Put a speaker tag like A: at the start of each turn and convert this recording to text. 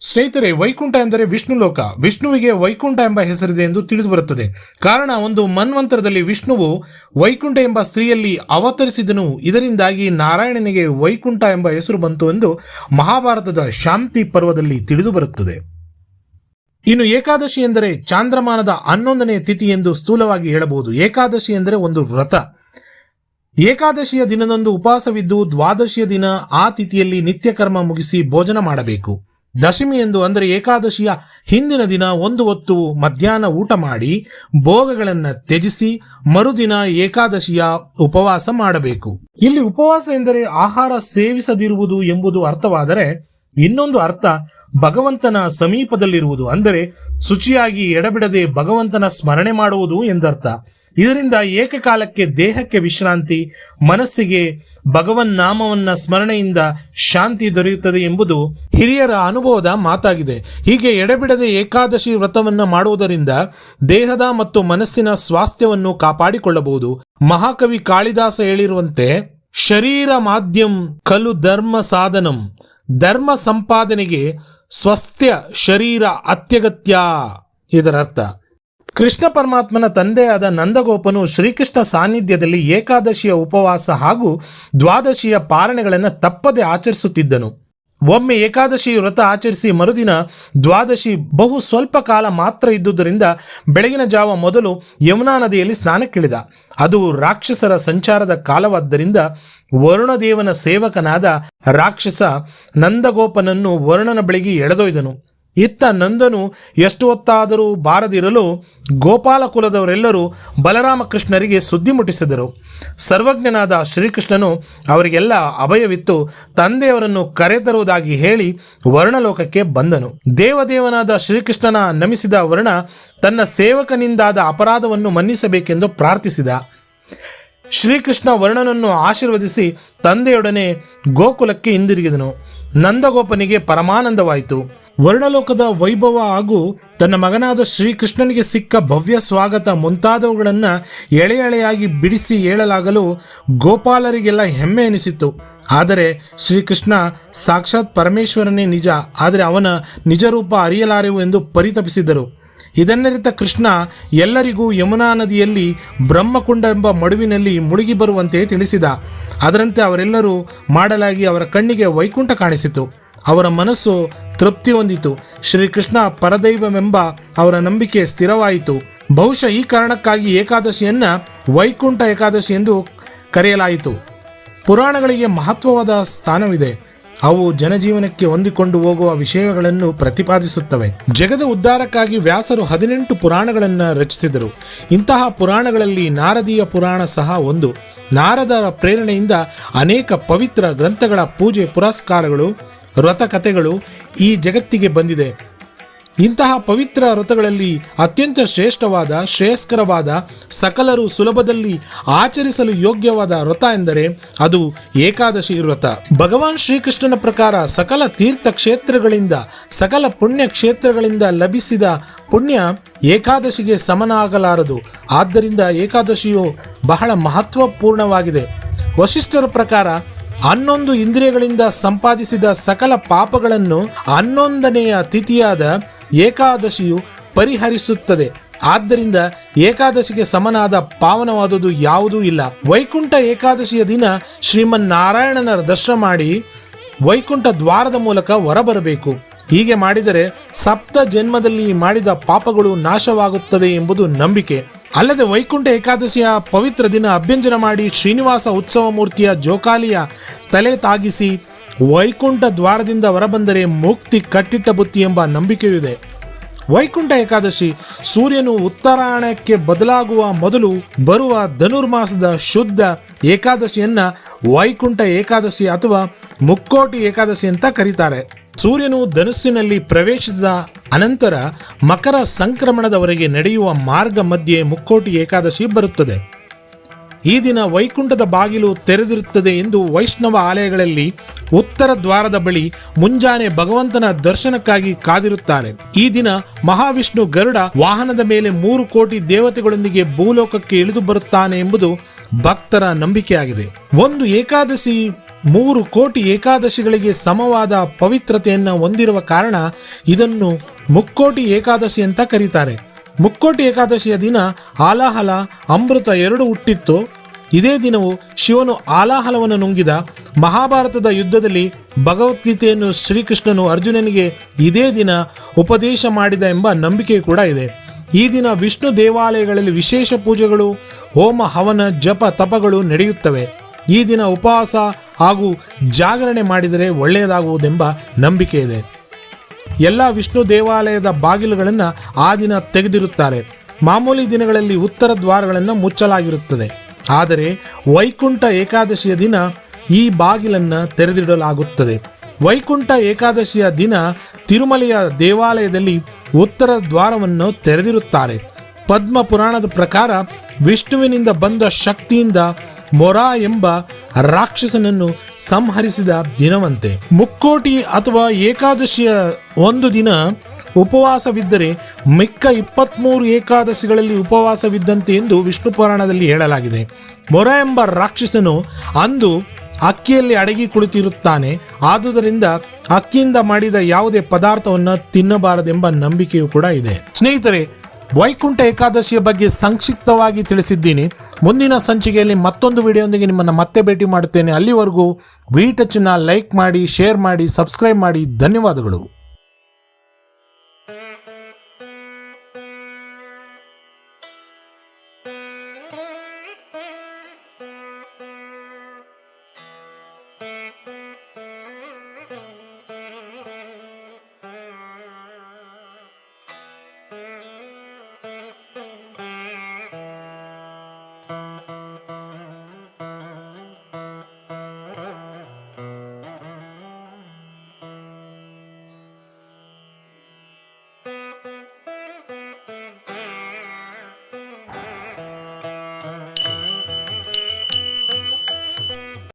A: ಸ್ನೇಹಿತರೆ, ವೈಕುಂಠ ಎಂದರೆ ವಿಷ್ಣು ಲೋಕ. ವಿಷ್ಣುವಿಗೆ ವೈಕುಂಠ ಎಂಬ ಹೆಸರಿದೆ ಎಂದು ತಿಳಿದು ಬರುತ್ತದೆ. ಕಾರಣ, ಒಂದು ಮನ್ವಂತರದಲ್ಲಿ ವಿಷ್ಣುವು ವೈಕುಂಠ ಎಂಬ ಸ್ತ್ರೀಯಲ್ಲಿ ಅವತರಿಸಿದನು. ಇದರಿಂದಾಗಿ ನಾರಾಯಣನಿಗೆ ವೈಕುಂಠ ಎಂಬ ಹೆಸರು ಬಂತು ಎಂದು ಮಹಾಭಾರತದ ಶಾಂತಿ ಪರ್ವದಲ್ಲಿ ತಿಳಿದು ಬರುತ್ತದೆ. ಇನ್ನು ಏಕಾದಶಿ ಎಂದರೆ ಚಾಂದ್ರಮಾನದ 11ನೇ ತಿಥಿ ಎಂದು ಸ್ಥೂಲವಾಗಿ ಹೇಳಬಹುದು. ಏಕಾದಶಿ ಎಂದರೆ ಒಂದು ವ್ರತ. ಏಕಾದಶಿಯ ದಿನದಂದು ಉಪವಾಸವಿದ್ದು ದ್ವಾದಶಿಯ ದಿನ ಆ ತಿಥಿಯಲ್ಲಿ ನಿತ್ಯ ಕರ್ಮ ಮುಗಿಸಿ ಭೋಜನ ಮಾಡಬೇಕು. ದಶಮಿ ಎಂದು ಅಂದರೆ ಏಕಾದಶಿಯ ಹಿಂದಿನ ದಿನ ಒಂದು ಹೊತ್ತು ಮಧ್ಯಾಹ್ನ ಊಟ ಮಾಡಿ ಭೋಗಗಳನ್ನು ತ್ಯಜಿಸಿ ಮರುದಿನ ಏಕಾದಶಿಯ ಉಪವಾಸ ಮಾಡಬೇಕು. ಇಲ್ಲಿ ಉಪವಾಸ ಎಂದರೆ ಆಹಾರ ಸೇವಿಸದಿರುವುದು ಎಂಬುದು ಅರ್ಥವಾದರೆ, ಇನ್ನೊಂದು ಅರ್ಥ ಭಗವಂತನ ಸಮೀಪದಲ್ಲಿರುವುದು, ಅಂದರೆ ಶುಚಿಯಾಗಿ ಎಡಬಿಡದೆ ಭಗವಂತನ ಸ್ಮರಣೆ ಮಾಡುವುದು ಎಂದರ್ಥ. ಇದರಿಂದ ಏಕಕಾಲಕ್ಕೆ ದೇಹಕ್ಕೆ ವಿಶ್ರಾಂತಿ, ಮನಸ್ಸಿಗೆ ಭಗವನ್ ನಾಮವನ್ನ ಸ್ಮರಣೆಯಿಂದ ಶಾಂತಿ ದೊರೆಯುತ್ತದೆ ಎಂಬುದು ಹಿರಿಯರ ಅನುಭವದ ಮಾತಾಗಿದೆ. ಹೀಗೆ ಎಡೆಬಿಡದೆ ಏಕಾದಶಿ ವ್ರತವನ್ನು ಮಾಡುವುದರಿಂದ ದೇಹದ ಮತ್ತು ಮನಸ್ಸಿನ ಸ್ವಾಸ್ಥ್ಯವನ್ನು ಕಾಪಾಡಿಕೊಳ್ಳಬಹುದು. ಮಹಾಕವಿ ಕಾಳಿದಾಸ ಹೇಳಿರುವಂತೆ, ಶರೀರ ಮಾಧ್ಯಂ ಖಲು ಧರ್ಮ ಸಾಧನಂ, ಧರ್ಮ ಸಂಪಾದನೆಗೆ ಸ್ವಸ್ಥ್ಯ ಶರೀರ ಅತ್ಯಗತ್ಯ. ಇದರರ್ಥ, ಕೃಷ್ಣ ಪರಮಾತ್ಮನ ತಂದೆಯಾದ ನಂದಗೋಪನು ಶ್ರೀಕೃಷ್ಣ ಸಾನ್ನಿಧ್ಯದಲ್ಲಿ ಏಕಾದಶಿಯ ಉಪವಾಸ ಹಾಗೂ ದ್ವಾದಶಿಯ ಪಾರಣೆಗಳನ್ನು ತಪ್ಪದೆ ಆಚರಿಸುತ್ತಿದ್ದನು. ಒಮ್ಮೆ ಏಕಾದಶಿ ವ್ರತ ಆಚರಿಸಿ ಮರುದಿನ ದ್ವಾದಶಿ ಬಹು ಸ್ವಲ್ಪ ಕಾಲ ಮಾತ್ರ ಇದ್ದುದರಿಂದ ಬೆಳಗಿನ ಜಾವ ಮೊದಲು ಯಮುನಾ ನದಿಯಲ್ಲಿ ಸ್ನಾನಕ್ಕಿಳಿದ. ಅದು ರಾಕ್ಷಸರ ಸಂಚಾರದ ಕಾಲವಾದ್ದರಿಂದ ವರುಣದೇವನ ಸೇವಕನಾದ ರಾಕ್ಷಸ ನಂದಗೋಪನನ್ನು ವರುಣನ ಬಳಿಗೆ ಎಳೆದೊಯ್ದನು. ಇತ್ತ ನಂದನು ಎಷ್ಟು ಹೊತ್ತಾದರೂ ಬಾರದಿರಲು ಗೋಪಾಲ ಕುಲದವರೆಲ್ಲರೂ ಬಲರಾಮಕೃಷ್ಣರಿಗೆ ಸುದ್ದಿ ಮುಟ್ಟಿಸಿದರು. ಸರ್ವಜ್ಞನಾದ ಶ್ರೀಕೃಷ್ಣನು ಅವರಿಗೆಲ್ಲ ಅಭಯವಿತ್ತು ತಂದೆಯವರನ್ನು ಕರೆತರುವುದಾಗಿ ಹೇಳಿ ವರ್ಣಲೋಕಕ್ಕೆ ಬಂದನು. ದೇವದೇವನಾದ ಶ್ರೀಕೃಷ್ಣನ ನಮಿಸಿದ ವರ್ಣ ತನ್ನ ಸೇವಕನಿಂದಾದ ಅಪರಾಧವನ್ನು ಮನ್ನಿಸಬೇಕೆಂದು ಪ್ರಾರ್ಥಿಸಿದ. ಶ್ರೀಕೃಷ್ಣ ವರ್ಣನನ್ನು ಆಶೀರ್ವದಿಸಿ ತಂದೆಯೊಡನೆ ಗೋಕುಲಕ್ಕೆ ಹಿಂದಿರುಗಿದನು. ನಂದಗೋಪನಿಗೆ ಪರಮಾನಂದವಾಯಿತು. ವರ್ಣಲೋಕದ ವೈಭವ ಹಾಗೂ ತನ್ನ ಮಗನಾದ ಶ್ರೀಕೃಷ್ಣನಿಗೆ ಸಿಕ್ಕ ಭವ್ಯ ಸ್ವಾಗತ ಮುಂತಾದವುಗಳನ್ನು ಎಳೆ ಎಳೆಯಾಗಿ ಬಿಡಿಸಿ ಹೇಳಲಾಗಲು ಗೋಪಾಲರಿಗೆಲ್ಲ ಹೆಮ್ಮೆ ಎನಿಸಿತು. ಆದರೆ ಶ್ರೀಕೃಷ್ಣ ಸಾಕ್ಷಾತ್ ಪರಮೇಶ್ವರನೇ ನಿಜ, ಆದರೆ ಅವನ ನಿಜರೂಪ ಅರಿಯಲಾರೆವು ಎಂದು ಪರಿತಪಿಸಿದರು. ಇದನ್ನರಿತ ಕೃಷ್ಣ ಎಲ್ಲರಿಗೂ ಯಮುನಾ ನದಿಯಲ್ಲಿ ಬ್ರಹ್ಮಕುಂಡ ಎಂಬ ಮಡುವಿನಲ್ಲಿ ಮುಳುಗಿ ಬರುವಂತೆ ತಿಳಿಸಿದ. ಅದರಂತೆ ಅವರೆಲ್ಲರೂ ಮಾಡಲಾಗಿ ಅವರ ಕಣ್ಣಿಗೆ ವೈಕುಂಠ ಕಾಣಿಸಿತು. ಅವರ ಮನಸ್ಸು ತೃಪ್ತಿ ಹೊಂದಿತು. ಶ್ರೀಕೃಷ್ಣ ಪರದೈವವೆಂಬ ಅವರ ನಂಬಿಕೆ ಸ್ಥಿರವಾಯಿತು. ಬಹುಶಃ ಈ ಕಾರಣಕ್ಕಾಗಿ ಏಕಾದಶಿಯನ್ನು ವೈಕುಂಠ ಏಕಾದಶಿ ಎಂದು ಕರೆಯಲಾಯಿತು. ಪುರಾಣಗಳಿಗೆ ಮಹತ್ವವಾದ ಸ್ಥಾನವಿದೆ. ಅವು ಜನಜೀವನಕ್ಕೆ ಹೊಂದಿಕೊಂಡು ಹೋಗುವ ವಿಷಯಗಳನ್ನು ಪ್ರತಿಪಾದಿಸುತ್ತವೆ. ಜಗದ ಉದ್ಧಾರಕ್ಕಾಗಿ ವ್ಯಾಸರು 18 ಪುರಾಣಗಳನ್ನು ರಚಿಸಿದರು. ಇಂತಹ ಪುರಾಣಗಳಲ್ಲಿ ನಾರದೀಯ ಪುರಾಣ ಸಹ ಒಂದು. ನಾರದರ ಪ್ರೇರಣೆಯಿಂದ ಅನೇಕ ಪವಿತ್ರ ಗ್ರಂಥಗಳ ಪೂಜೆ ಪುರಸ್ಕಾರಗಳು, ವ್ರತಕಥೆಗಳು ಈ ಜಗತ್ತಿಗೆ ಬಂದಿದೆ. ಇಂತಹ ಪವಿತ್ರ ವ್ರತಗಳಲ್ಲಿ ಅತ್ಯಂತ ಶ್ರೇಷ್ಠವಾದ, ಶ್ರೇಯಸ್ಕರವಾದ, ಸಕಲರು ಸುಲಭದಲ್ಲಿ ಆಚರಿಸಲು ಯೋಗ್ಯವಾದ ವ್ರತ ಎಂದರೆ ಅದು ಏಕಾದಶಿ ವ್ರತ. ಭಗವಾನ್ ಶ್ರೀಕೃಷ್ಣನ ಪ್ರಕಾರ ಸಕಲ ತೀರ್ಥ ಕ್ಷೇತ್ರಗಳಿಂದ, ಸಕಲ ಪುಣ್ಯ ಕ್ಷೇತ್ರಗಳಿಂದ ಲಭಿಸಿದ ಪುಣ್ಯ ಏಕಾದಶಿಗೆ ಸಮನಾಗಲಾರದು. ಆದ್ದರಿಂದ ಏಕಾದಶಿಯು ಬಹಳ ಮಹತ್ವಪೂರ್ಣವಾಗಿದೆ. ವಶಿಷ್ಠರ ಪ್ರಕಾರ 11 ಇಂದ್ರಿಯಗಳಿಂದ ಸಂಪಾದಿಸಿದ ಸಕಲ ಪಾಪಗಳನ್ನು 11ನೆಯ ತಿಥಿಯಾದ ಏಕಾದಶಿಯು ಪರಿಹರಿಸುತ್ತದೆ. ಆದ್ದರಿಂದ ಏಕಾದಶಿಗೆ ಸಮನಾದ ಪಾವನವಾದುದು ಯಾವುದೂ ಇಲ್ಲ. ವೈಕುಂಠ ಏಕಾದಶಿಯ ದಿನ ಶ್ರೀಮನ್ನಾರಾಯಣನ ದರ್ಶನ ಮಾಡಿ ವೈಕುಂಠ ದ್ವಾರದ ಮೂಲಕ ಹೊರಬರಬೇಕು. ಹೀಗೆ ಮಾಡಿದರೆ 7 ಜನ್ಮದಲ್ಲಿ ಮಾಡಿದ ಪಾಪಗಳು ನಾಶವಾಗುತ್ತದೆ ಎಂಬುದು ನಂಬಿಕೆ. ಅಲ್ಲದೆ ವೈಕುಂಠ ಏಕಾದಶಿಯ ಪವಿತ್ರ ದಿನ ಅಭ್ಯಂಜನ ಮಾಡಿ ಶ್ರೀನಿವಾಸ ಉತ್ಸವ ಮೂರ್ತಿಯ ಜೋಕಾಲಿಯ ತಲೆ ತಾಗಿಸಿ ವೈಕುಂಠ ದ್ವಾರದಿಂದ ಹೊರಬಂದರೆ ಮುಕ್ತಿ ಕಟ್ಟಿಟ್ಟ ಬುತ್ತಿ ಎಂಬ ನಂಬಿಕೆಯೂ ಇದೆ. ವೈಕುಂಠ ಏಕಾದಶಿ ಸೂರ್ಯನು ಉತ್ತರಾಯಣಕ್ಕೆ ಬದಲಾಗುವ ಮೊದಲು ಬರುವ ಧನುರ್ಮಾಸದ ಶುದ್ಧ ಏಕಾದಶಿಯನ್ನ ವೈಕುಂಠ ಏಕಾದಶಿ ಅಥವಾ ಮುಕ್ಕೋಟಿ ಏಕಾದಶಿ ಅಂತ ಕರೀತಾರೆ. ಸೂರ್ಯನು ಧನುಸ್ಸಿನಲ್ಲಿ ಪ್ರವೇಶಿಸಿದ ಅನಂತರ ಮಕರ ಸಂಕ್ರಮಣದವರೆಗೆ ನಡೆಯುವ ಮಾರ್ಗ ಮಧ್ಯೆ ಮುಕ್ಕೋಟಿ ಏಕಾದಶಿ ಬರುತ್ತದೆ. ಈ ದಿನ ವೈಕುಂಠದ ಬಾಗಿಲು ತೆರೆದಿರುತ್ತದೆ ಎಂದು ವೈಷ್ಣವ ಆಲಯಗಳಲ್ಲಿ ಉತ್ತರ ದ್ವಾರದ ಬಳಿ ಮುಂಜಾನೆ ಭಗವಂತನ ದರ್ಶನಕ್ಕಾಗಿ ಕಾದಿರುತ್ತಾರೆ. ಈ ದಿನ ಮಹಾವಿಷ್ಣು ಗರುಡ ವಾಹನದ ಮೇಲೆ 3 ಕೋಟಿ ದೇವತೆಗಳೊಂದಿಗೆ ಭೂಲೋಕಕ್ಕೆ ಇಳಿದು ಬರುತ್ತಾನೆ ಎಂಬುದು ಭಕ್ತರ ನಂಬಿಕೆಯಾಗಿದೆ. ಒಂದು ಏಕಾದಶಿ 3 ಕೋಟಿ ಏಕಾದಶಿಗಳಿಗೆ ಸಮವಾದ ಪವಿತ್ರತೆಯನ್ನು ಹೊಂದಿರುವ ಕಾರಣ ಇದನ್ನು ಮುಕ್ಕೋಟಿ ಏಕಾದಶಿ ಅಂತ ಕರೀತಾರೆ. ಮುಕ್ಕೋಟಿ ಏಕಾದಶಿಯ ದಿನ ಆಲಾಹಲ ಅಮೃತ 2 ಹುಟ್ಟಿತ್ತು. ಇದೇ ದಿನವು ಶಿವನು ಆಲಾಹಲವನ್ನು ನುಂಗಿದ. ಮಹಾಭಾರತದ ಯುದ್ಧದಲ್ಲಿ ಭಗವದ್ಗೀತೆಯನ್ನು ಶ್ರೀಕೃಷ್ಣನು ಅರ್ಜುನನಿಗೆ ಇದೇ ದಿನ ಉಪದೇಶ ಮಾಡಿದ ಎಂಬ ನಂಬಿಕೆ ಕೂಡ ಇದೆ. ಈ ದಿನ ವಿಷ್ಣು ದೇವಾಲಯಗಳಲ್ಲಿ ವಿಶೇಷ ಪೂಜೆಗಳು, ಹೋಮ ಹವನ, ಜಪ ತಪಗಳು ನಡೆಯುತ್ತವೆ. ಈ ದಿನ ಉಪವಾಸ ಹಾಗೂ ಜಾಗರಣೆ ಮಾಡಿದರೆ ಒಳ್ಳೆಯದಾಗುವುದೆಂಬ ನಂಬಿಕೆ ಇದೆ. ಎಲ್ಲ ವಿಷ್ಣು ದೇವಾಲಯದ ಬಾಗಿಲುಗಳನ್ನು ಆ ದಿನ ತೆಗೆದಿರುತ್ತಾರೆ. ಮಾಮೂಲಿ ದಿನಗಳಲ್ಲಿ ಉತ್ತರ ದ್ವಾರಗಳನ್ನು ಮುಚ್ಚಲಾಗಿರುತ್ತದೆ. ಆದರೆ ವೈಕುಂಠ ಏಕಾದಶಿಯ ದಿನ ಈ ಬಾಗಿಲನ್ನು ತೆರೆದಿಡಲಾಗುತ್ತದೆ. ವೈಕುಂಠ ಏಕಾದಶಿಯ ದಿನ ತಿರುಮಲೆಯ ದೇವಾಲಯದಲ್ಲಿ ಉತ್ತರ ದ್ವಾರವನ್ನು ತೆರೆದಿರುತ್ತಾರೆ. ಪದ್ಮ ಪುರಾಣದ ಪ್ರಕಾರ ವಿಷ್ಣುವಿನಿಂದ ಬಂದ ಶಕ್ತಿಯಿಂದ ಮೊರಾ ಎಂಬ ರಾಕ್ಷಸನನ್ನು ಸಂಹರಿಸಿದ ದಿನವಂತೆ. ಮುಕ್ಕೋಟಿ ಅಥವಾ ಏಕಾದಶಿಯ ಒಂದು ದಿನ ಉಪವಾಸವಿದ್ದರೆ ಮಿಕ್ಕ 23 ಏಕಾದಶಿಗಳಲ್ಲಿ ಉಪವಾಸವಿದ್ದಂತೆ ಎಂದು ವಿಷ್ಣು ಪುರಾಣದಲ್ಲಿ ಹೇಳಲಾಗಿದೆ. ಮೊರಾ ಎಂಬ ರಾಕ್ಷಸನು ಅಂದು ಅಕ್ಕಿಯಲ್ಲಿ ಅಡಗಿ ಕುಳಿತಿರುತ್ತಾನೆ. ಆದುದರಿಂದ ಅಕ್ಕಿಯಿಂದ ಮಾಡಿದ ಯಾವುದೇ ಪದಾರ್ಥವನ್ನು ತಿನ್ನಬಾರದೆಂಬ ನಂಬಿಕೆಯೂ ಕೂಡ ಇದೆ. ಸ್ನೇಹಿತರೆ, ವೈಕುಂಠ ಏಕಾದಶಿಯ ಬಗ್ಗೆ ಸಂಕ್ಷಿಪ್ತವಾಗಿ ತಿಳಿಸಿದ್ದೀನಿ. ಮುಂದಿನ ಸಂಚಿಕೆಯಲ್ಲಿ ಮತ್ತೊಂದು ವಿಡಿಯೋದೊಂದಿಗೆ ನಿಮ್ಮನ್ನು ಮತ್ತೆ ಭೇಟಿ ಮಾಡುತ್ತೇನೆ. ಅಲ್ಲಿವರೆಗೂ ವಿ ಟಚ್ನ ಲೈಕ್ ಮಾಡಿ, ಶೇರ್ ಮಾಡಿ, ಸಬ್ಸ್ಕ್ರೈಬ್ ಮಾಡಿ. ಧನ್ಯವಾದಗಳು.